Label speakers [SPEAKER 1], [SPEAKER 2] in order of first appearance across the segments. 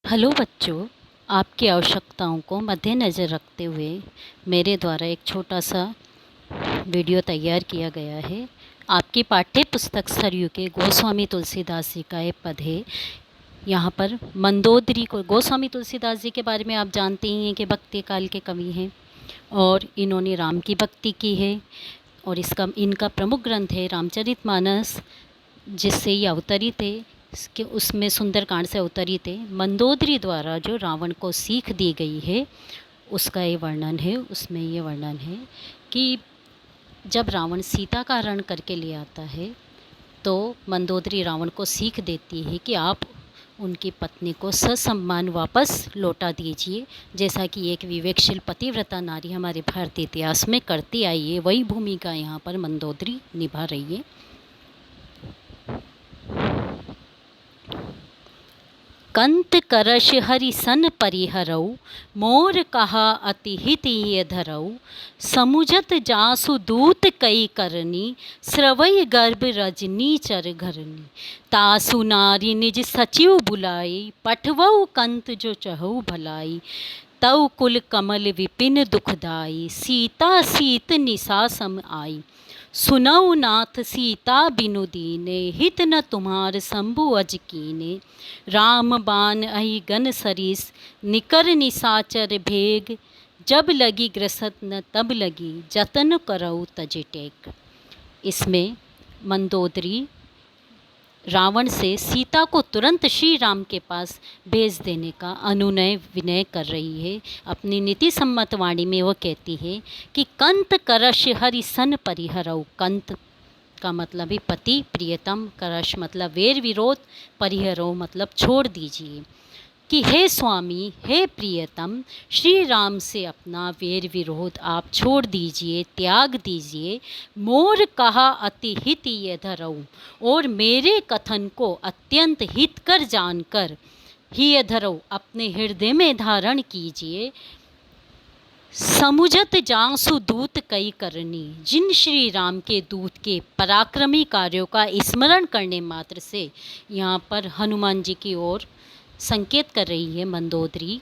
[SPEAKER 1] Hello बच्चों, आपकी आवश्यकताओं को मद्देनज़र रखते हुए मेरे द्वारा एक छोटा सा वीडियो तैयार किया गया है। आपकी पाठ्य पुस्तक सरयू के गोस्वामी तुलसीदास जी का एक पद है। यहाँ पर मंदोदरी को, गोस्वामी तुलसीदास जी के बारे में आप जानते ही हैं कि भक्ति काल के कवि हैं और इन्होंने राम की भक्ति की है और इनका प्रमुख ग्रंथ है रामचरितमानस, जिससे ये अवतरित है। इसके उसमें सुंदरकांड से अवतरित है। मंदोदरी द्वारा जो रावण को सीख दी गई है उसका ये वर्णन है। उसमें ये वर्णन है कि जब रावण सीता का हरण करके ले आता है तो मंदोदरी रावण को सीख देती है कि आप उनकी पत्नी को ससम्मान वापस लौटा दीजिए, जैसा कि एक विवेकशील पतिव्रता नारी हमारे भारतीय इतिहास में करती आई है। वही भूमिका यहाँ पर मंदोदरी निभा रही है। कंत करश हरि सन परिहरऊ, मोर कहा अति हित ये धरऊ। समुझत जासु दूत कई करनी, स्रवई गर्भ रजनी चर घरनी। तासु नारी निज सचिव बुलाई, पठवऊ कंत जो चहु भलाई। तव कुल कमल विपिन दुखदाई, सीता सीत निशा सम आई। सुनऊ नाथ सीता बिनु दीने, हित न तुम्हार शंभु अज कीने। राम बान अहि गन सरीस, निकर निसाचर भेग। जब लगी ग्रसत न तब लगी, जतन करऊ तज टेक। इसमें मंदोदरी रावण से सीता को तुरंत श्री राम के पास भेज देने का अनुनय विनय कर रही है। अपनी नीति सम्मत वाणी में वो कहती है कि कंत करश हरि सन परिहरऊ। कंत का मतलब है पति, प्रियतम, करश मतलब वेर विरोध, परिहरो मतलब छोड़ दीजिए। कि हे स्वामी, हे प्रियतम, श्री राम से अपना वेर विरोध आप छोड़ दीजिए, त्याग दीजिए। मोर कहा अति हित ये धरऊ, और मेरे कथन को अत्यंत हितकर जानकर ही धरऊ अपने हृदय में धारण कीजिए। समुझत जासु दूत कई करनी, जिन श्री राम के दूत के पराक्रमी कार्यों का स्मरण करने मात्र से, यहाँ पर हनुमान जी की ओर संकेत कर रही है मंदोदरी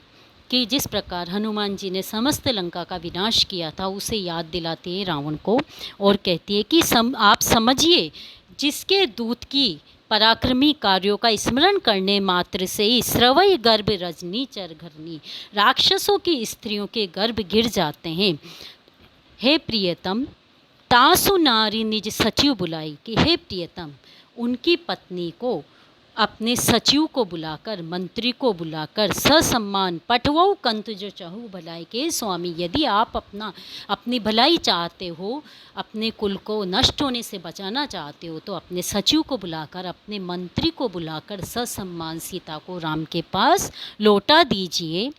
[SPEAKER 1] कि जिस प्रकार हनुमान जी ने समस्त लंका का विनाश किया था उसे याद दिलाती है रावण को और कहती है कि आप समझिए, जिसके दूत की पराक्रमी कार्यों का स्मरण करने मात्र से ही स्रवई गर्भ रजनी चर घरनी, राक्षसों की स्त्रियों के गर्भ गिर जाते हैं। हे प्रियतम, तासु नारी निज सचिव बुलाई, कि हे प्रियतम, उनकी पत्नी को अपने सचिव को बुलाकर, मंत्री को बुलाकर ससम्मान पठवऊ कंत जो चहु भलाई, के स्वामी, यदि आप अपनी भलाई चाहते हो, अपने कुल को नष्ट होने से बचाना चाहते हो, तो अपने सचिव को बुलाकर, अपने मंत्री को बुलाकर ससम्मान सीता को राम के पास लौटा दीजिए।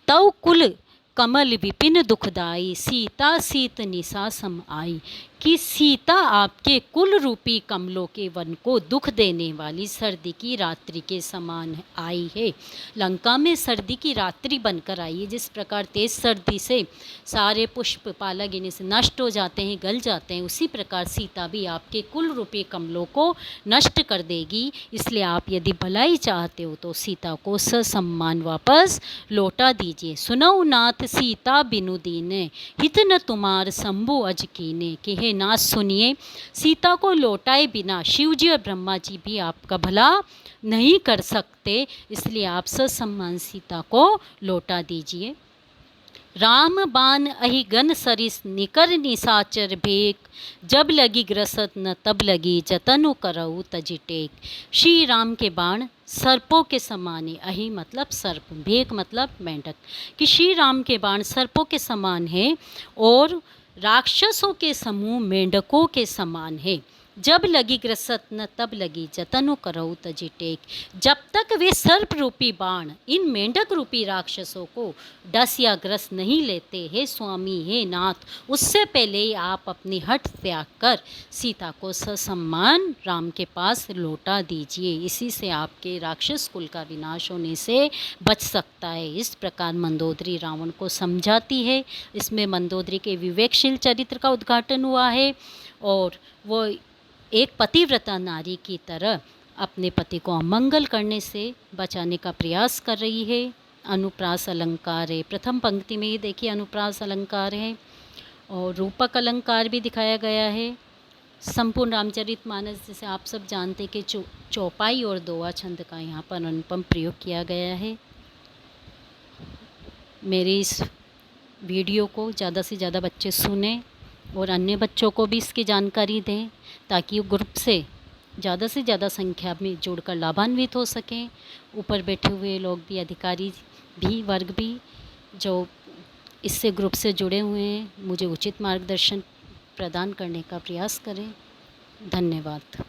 [SPEAKER 1] तव कुल कमल विपिन दुखदाई, सीता सीत निशा सम आई, कि सीता आपके कुल रूपी कमलों के वन को दुख देने वाली सर्दी की रात्रि के समान आई है। लंका में सर्दी की रात्रि बनकर आई है। जिस प्रकार तेज सर्दी से सारे पुष्प पाला गिने से नष्ट हो जाते हैं, गल जाते हैं, उसी प्रकार सीता भी आपके कुल रूपी कमलों को नष्ट कर देगी। इसलिए आप यदि भलाई चाहते हो तो सीता को ससम्मान वापस लौटा दीजिए। सुनऊ नाथ सीता बिनु दीने, हित न तुम्हार शंभु अज कीने, कि हे नाथ सुनिए, सीता को लौटाए बिना शिव जी और ब्रह्मा जी भी आपका भला नहीं कर सकते, इसलिए आप ससम्मान सीता को लौटा दीजिए। राम बान अहि गन सरिस, निकर निसाचर भेक। जब लगी ग्रसत न तब लगी, जतनु करऊ तज टेक। श्री राम के बाण सर्पों के समान है। अहि मतलब सर्प, भेक मतलब मेंढक, कि श्री राम के बाण सर्पों के समान है और राक्षसों के समूह मेंढकों के समान है। जब लगी ग्रसत न तब लगी, जतनु करऊ तज टेक। जब तक वे सर्प रूपी बाण इन मेंढक रूपी राक्षसों को डस या ग्रस नहीं लेते, हे स्वामी, हे नाथ, उससे पहले ही आप अपनी हट त्याग कर सीता को ससम्मान राम के पास लौटा दीजिए। इसी से आपके राक्षस कुल का विनाश होने से बच सकता है। इस प्रकार मंदोदरी रावण को समझाती है। इसमें मंदोदरी के विवेकशील चरित्र का उद्घाटन हुआ है और वो एक पतिव्रता नारी की तरह अपने पति को अमंगल करने से बचाने का प्रयास कर रही है। अनुप्रास अलंकार है, प्रथम पंक्ति में ही देखिए अनुप्रास अलंकार है और रूपक अलंकार भी दिखाया गया है। संपूर्ण रामचरितमानस जैसे आप सब जानते कि चौपाई और दोहा छंद का यहाँ पर अनुपम प्रयोग किया गया है। मेरी इस वीडियो को ज़्यादा से ज़्यादा बच्चे सुने और अन्य बच्चों को भी इसकी जानकारी दें, ताकि वो ग्रुप से ज़्यादा संख्या में जुड़कर लाभान्वित हो सकें। ऊपर बैठे हुए लोग भी, अधिकारी भी, वर्ग भी जो इससे ग्रुप से जुड़े हुए हैं, मुझे उचित मार्गदर्शन प्रदान करने का प्रयास करें। धन्यवाद।